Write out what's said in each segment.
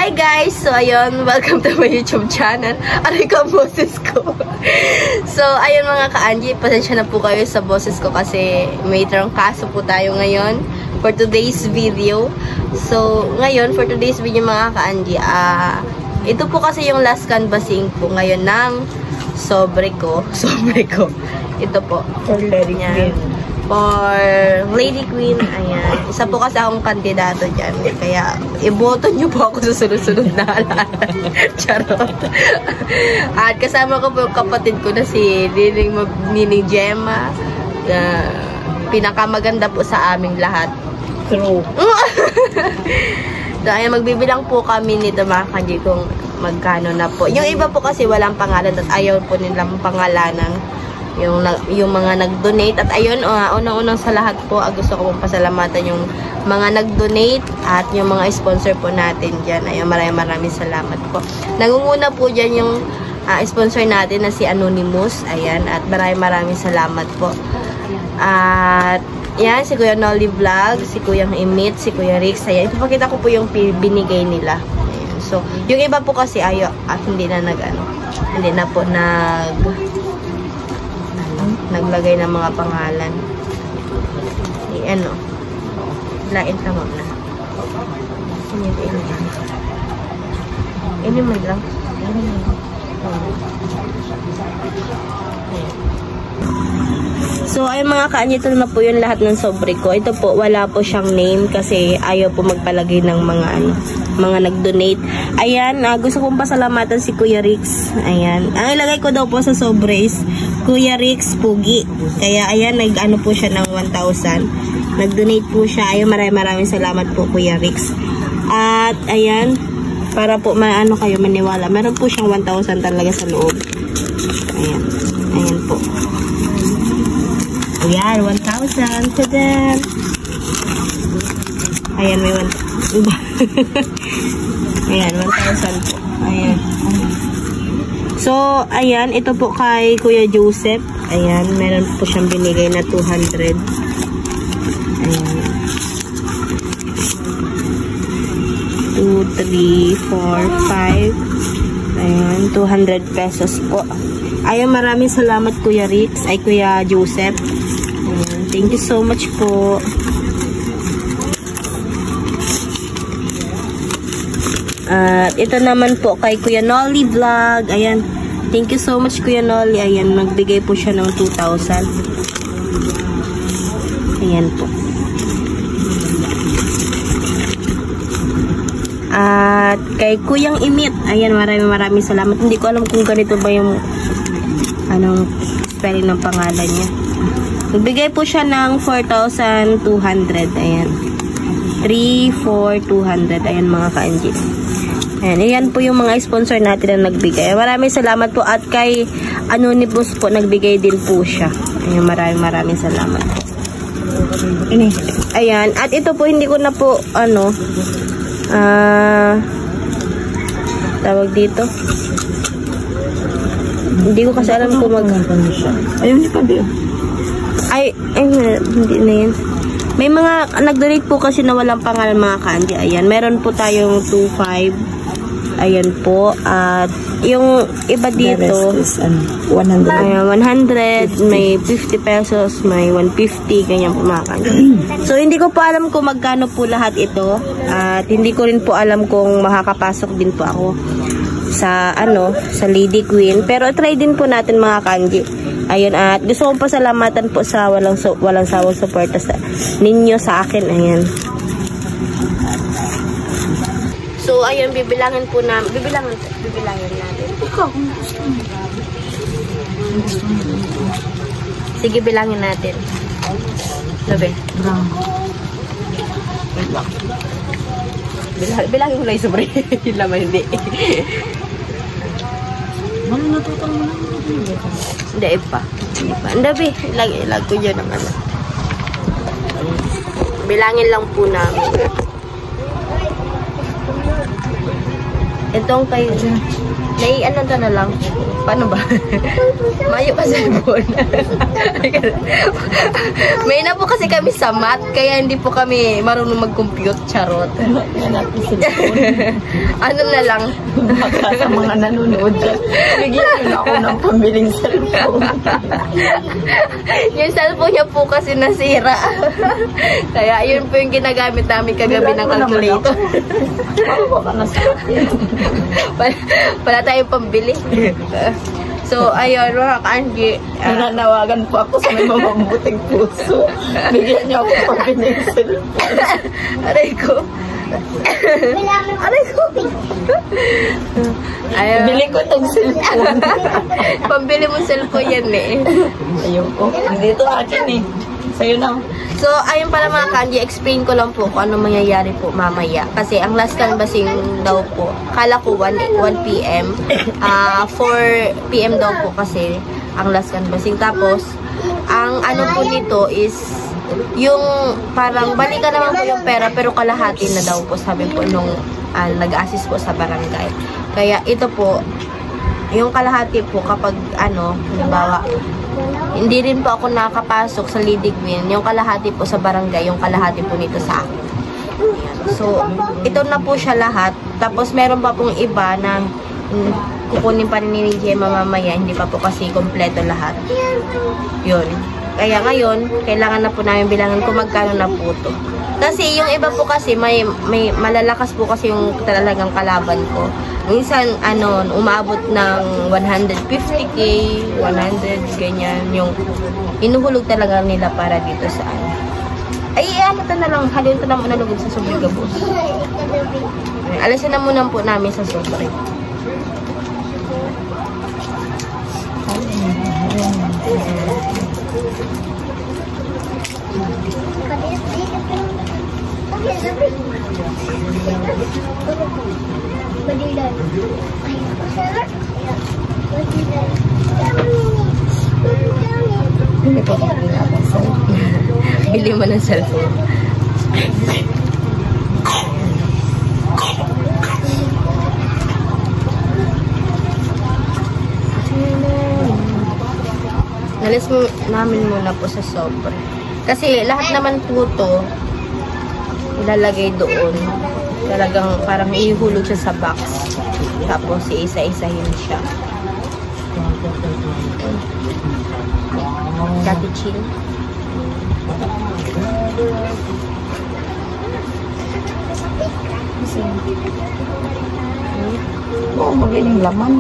Hi guys! So ayun, welcome to my YouTube channel. Aray ko ang boses ko. So ayun mga ka-Angie, pasensya na po kayo sa boses ko kasi may trangkaso po tayo ngayon for today's video. So ngayon, for today's video mga ka-Angie, ito po kasi yung last canvassing po ngayon ng sobre ko. Ito po. For Lady Queen. For Lady Queen. Ayan. Isa po kasi akong kandidato dyan. Kaya, iboto nyo po ako sa sunod-sunod na halalan. Charot. At kasama ko po yung kapatid ko na si Nining Gemma. Pinakamaganda po sa aming lahat. True. So, ayan, magbibilang po kami nito mga kanji kung magkano na po. Yung iba po kasi walang pangalan at ayaw po nilang pangalanan yung mga nag-donate. At ayun, unang-unang sa lahat po, gusto ko pong pasalamatan yung mga nag-donate at yung mga sponsor po natin dyan. Ayun, maraming salamat po. Nangunguna po dyan yung sponsor natin na si Anonymous. Ayan, at maraming salamat po. At yan, si Kuya Nolly Vlog, si Kuya Emit, si Kuya Rix. Ayan, ipapakita ko po yung binigay nila. Ayan. So, yung iba po kasi hindi na hindi na po naglagay ng mga pangalan. Ayan o. Lain ka muna. Ini man lang. So, ay mga ka-Angie, ito na po yung lahat ng sobre ko. Ito po, wala po siyang name kasi ayaw po magpalagay ng mga nag-donate. Ayan, gusto kong pasalamatan si Kuya Rix. Ayan. Ang ilagay ko daw po sa sobre is Kuya Rix Pugi. Kaya ayan, nag-ano po siya ng 1,000. Nag-donate po siya. Ayun, maraming salamat po Kuya Rix. At ayan, para po kayo maniwala. Meron po siyang 1,000 talaga sa loob. Ayan. Ayan po. Ayan, 1,000. Tadan! Ayan, may 1,000. Ayan, 1,000 po. Ayan. So, ayan, ito po kay Kuya Joseph. Ayan, meron po siyang binigay na 200. Ayan. 2, 3, 4, 5. Ayan, 200 pesos po. Ayan, maraming salamat Kuya Rix, ay Kuya Joseph. Ayan, thank you so much po. At ito naman po kay Kuya Nolly Vlog. Ayan, thank you so much Kuya Nolly. Ayan, nagbigay po siya ng 2,000. Ayan po. At kay Kuyang Imit, ayan, maraming salamat. Hindi ko alam kung ganito ba yung anong spelling ng pangalan niya. Nagbigay po siya ng 4,200. Ayan. 3,4,200. Ayan mga ka-Angie. Ayan. Ayan po yung mga sponsor natin na nagbigay. Maraming salamat po. At kay Anonymous po, nagbigay din po siya. Ayan, maraming salamat po. Ayan. At ito po, hindi ko na po, tawag dito. Hindi ko kasi alam kung ayun, hindi pa din. Ay, hindi na yan. May mga nag-donate po kasi na walang pangalan mga ka-Angie. Ayan, meron po tayong 2,500. Ayan po. At yung iba dito, 100. Ayan, 100, may 50 pesos, may 150, ganyan po mga ka-Angie. So, hindi ko po alam kung magkano po lahat ito. At hindi ko rin po alam kung makakapasok din po ako sa Lady Queen. Pero try din po natin mga ka-Angie. Ayun, at gusto kong pasalamatan po sa walang sawang suporta ninyo sa akin. Ayan. So, ayun, bibilangin natin. Ikaw, kung gusto mo. Sige, bilangin natin. Sabi. Bilangin mo lang yung sobre. Yung laman, hindi. Ano natutang mo lang? Hindi pa. Ang dabi. Ilag ko dyan ang bilangin lang po namin. Itong kayo. Na lang. Paano ba? Mayo ka cellphone. May na po kasi kami sa math, kaya hindi po kami marunong mag-compute. Charot. Ano na lang? Baka sa mga nanonood dyan, bigyan na ako ng pambiling cellphone. Yung cellphone niya po kasi nasira. Kaya yun po yung ginagamit namin kagabi ng calculator. Baka na sa akin. Wala tayong pambili. So, ayun, mga ka-Angie. Nananawagan po ako sa may mamabuting puso. Bigyan niyo ako pambiling cellphone. Aray ko. Aray ko. Ayun. Bili ko itong cellphone. Pambili mo cellphone yan eh. Ayun po. Dito akin eh. Sa'yo na. So, ayun pala mga kanji, explain ko lang po kung ano mangyayari po mamaya. Kasi ang last canvassing daw po, kala ko 1 p.m. 4 p.m. daw po kasi ang last canvassing. Tapos, ang ano po nito is, yung parang balikan naman po yung pera pero kalahati na daw po, sabi po nung nag-assist po sa barangay. Kaya ito po, yung kalahati po kapag ano, halimbawa, hindi rin po ako nakapasok sa Lidigwin. Yung kalahati po sa barangay, yung kalahati po nito sa akin. So, ito na po siya lahat. Tapos, meron pa pong iba na kukunin pa rin ni Gemma mamaya. Hindi pa po kasi kompleto lahat. Yun. Kaya ngayon, kailangan na po namin bilangan kung magkano na po to. Kasi yung iba po kasi, may malalakas po kasi yung talagang kalaban ko. Minsan, ano, umabot ng 150k, 100, ganyan. Yung inuhulog talaga nila para dito sa ano. Ay, ano ito na lang, halin ito na muna lugod sa sobrang gabos. Alasin na muna po namin sa sobrang. Bili mo ng cellphone. Nalis mo namin muna po sa sobre. Kasi lahat naman po to ilalagay doon. Talagang parang ihulog siya sa box. Tapos iisa-isahin siya. Dati chill. Oo, magaling laman.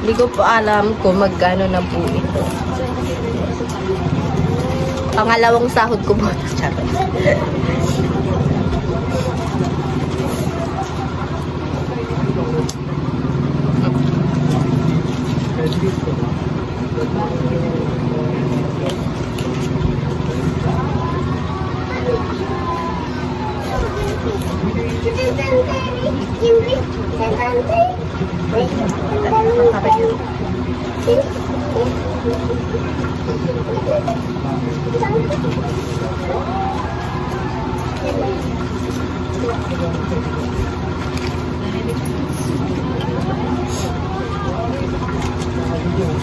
Hindi ko po alam kung magkano na po ito. Pangalawang sahod ko po.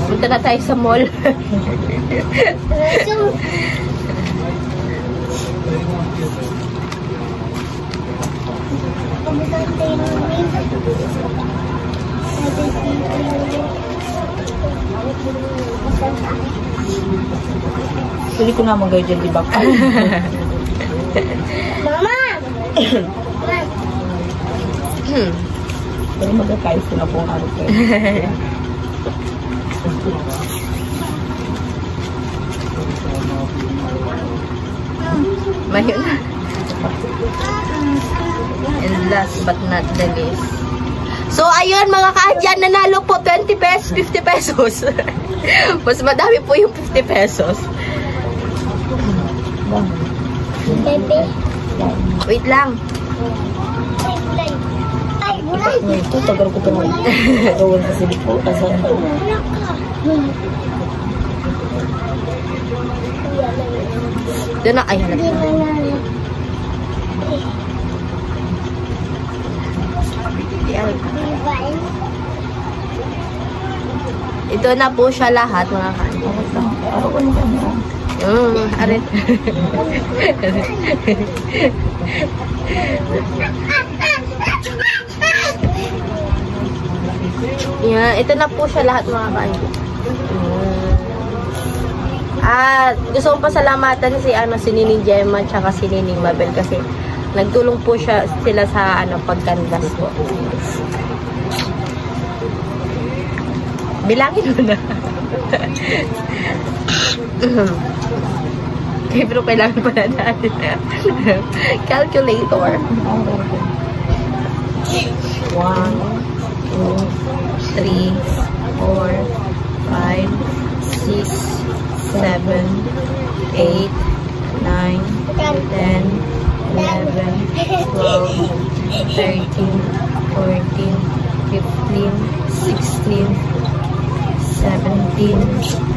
Punta na tayo sa mall. Pwede ko na mag-guide dyan, di ba? Mama! Pwede mag-guide ko na po ang araw ko. Mayroon na. And last but not the least. So, ayun mga kaadyan, nanalo po 20 pesos, 50 pesos. Mas madami po yung 50 pesos. Bebe. Wait lang. Ay, gulay. Ay, gulay. Ito, tagal ko pa naman. Awan kasi di po. Asan ba? Doon na, ay hanap na. Hindi Ito na po siya lahat, mga kanji. Arit. Yan, ito na po siya lahat, mga kanji. At gusto kong pasalamatan si Nining Gemma tsaka si Nining Mabel kasi nagtulong po sila sa pagkandas po. Bilangin mo na. Okay, pero kailangan pa na natin. Calculator. 1, 2, 3, 4, 5, 6, 7, 8, 9, 10, 11, 12, 13, 14, 15, 16, 17,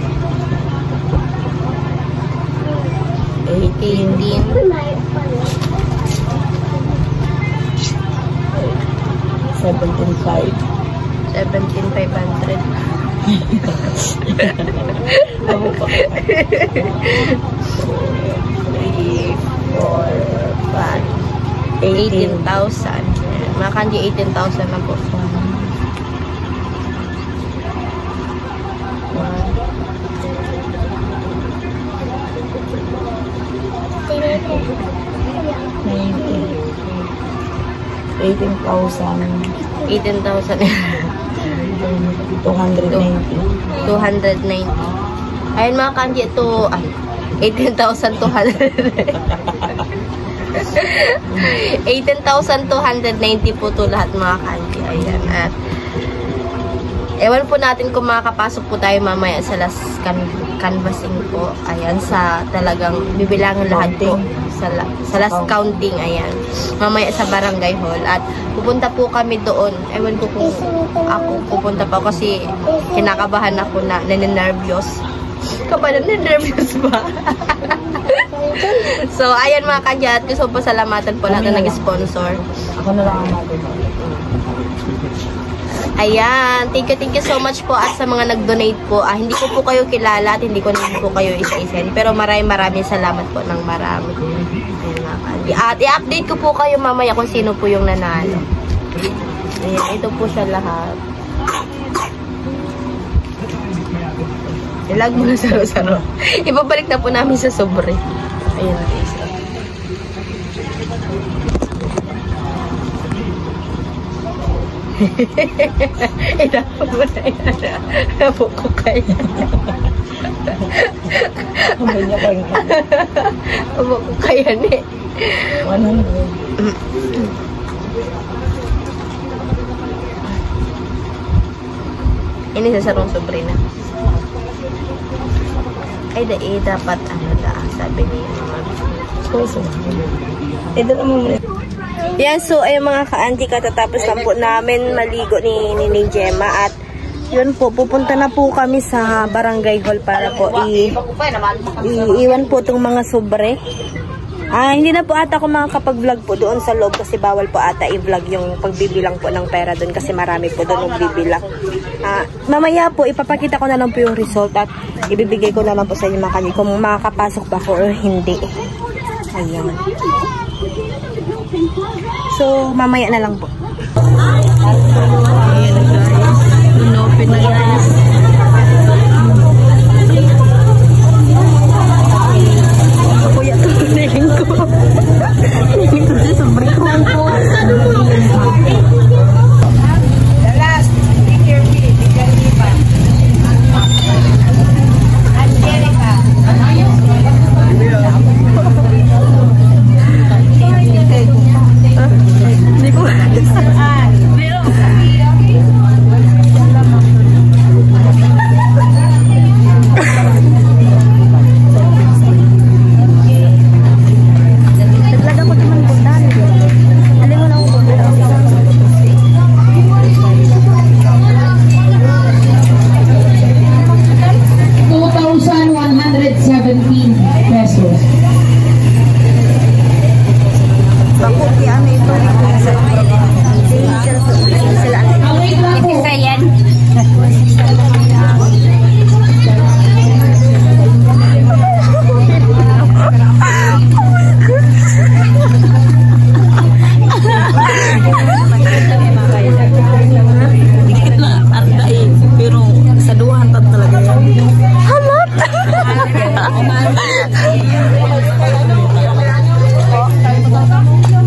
18,000. Mga kanji, 18,000 na po. 290. Ayun mga kanji, ito 18,200. 18,290 po to lahat, mga kanji. Ayan. At ewan po natin kung makakapasok po tayo mamaya sa last canvassing po. Ayan, sa talagang bibilangin lahat po. Sa last counting, ayan. Mamaya sa barangay hall. At pupunta po kami doon. Ewan ko kung ako pupunta pa kasi kinakabahan ako na naninervyos. Kapag naninervyos ba? So, ayan mga kanjat. Gusto po pasalamatan po lahat na nag-sponsor. Ako na lang ang natin. Ayan, thank you so much po at sa mga nag-donate po. Hindi ko po kayo kilala at hindi ko naman po kayo isa-isahin. Pero maraming salamat po ng marami. At i-update ko po kayo mamaya kung sino po yung nanalo. Ayan, ito po siya lahat. Ilag mo na saro-saro. Ibabalik na po namin sa sobre. Ayan, guys. Inapo mo na yan. Inapo ko kayo. Inapo ko kayo ni. 100. Ini sa sarong sobre na. Ay, dapat sabi niya. Ito naman. Yan, so ay mga ka-auntie, katatapos lang po namin maligo ni Nining Gemma at yun po, pupunta na po kami sa barangay hall para po iiwan po itong mga sobre. Hindi na po ata ako makakapag-vlog po doon sa loob kasi bawal po ata i-vlog yung pagbibilang po ng pera doon kasi marami po doon magbibilang. Mamaya po, ipapakita ko na lang po yung result at ibibigay ko na lang po sa inyo mga kanil kung makakapasok ba ako or hindi. Ayan. So, mamaya na lang po. Ayan na guys. Open na guys. Kuya to, niling ko. Niling ko siya sa breakdown ko. Dalas, take your feet. Ikalipan. Angelica. Hindi ko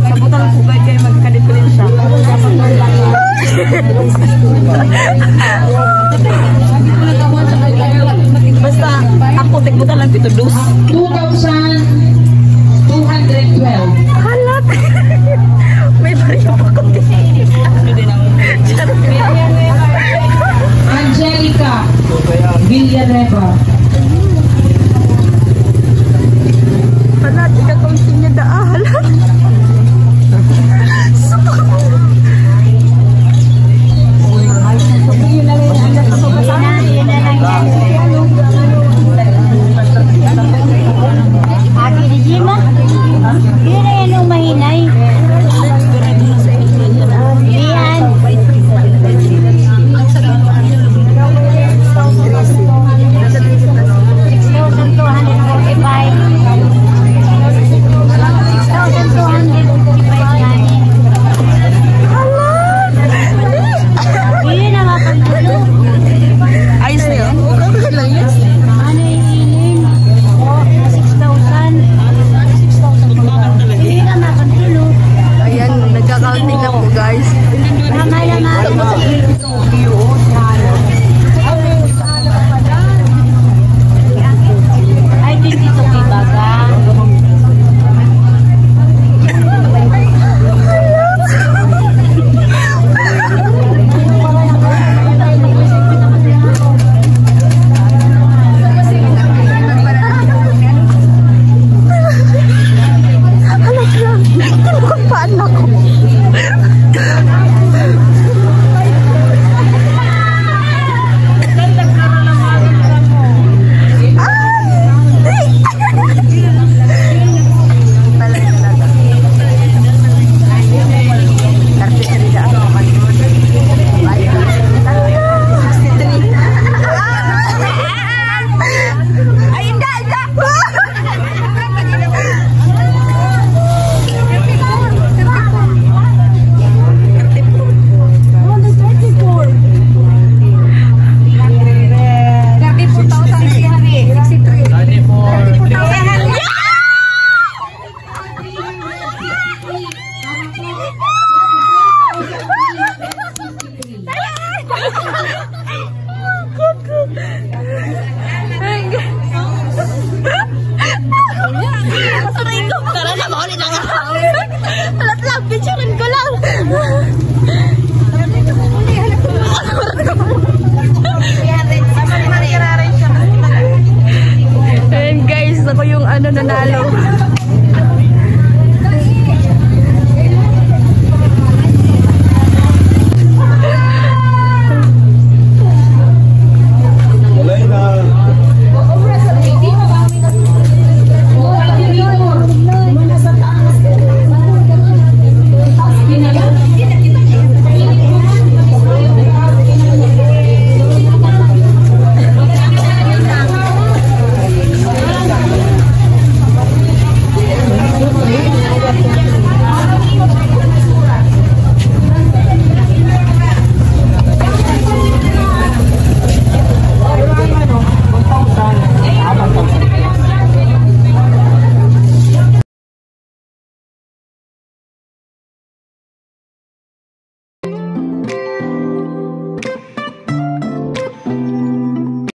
Sabutan po ba kayo magkadito rin siya? Basta ako tigbutan lang pito dos. 2,212. Halat! May bariyo pa ko. Angelica Villanueva. Halat, ika-counting niya daa. Halat! Aki di Jima? Yun na yan yung mahinay. Iyan. Ayos na yun? Ano iinin? 6,000. Hindi na makantulo. Ayan, nagka-counting na po guys. Ramay-ramay. Ay, dito kay Baga. Paano ako? Aray ko! Tara na, makulit lang ako! Halat lang, picturein ko lang! Ayan guys, ako yung nanalo.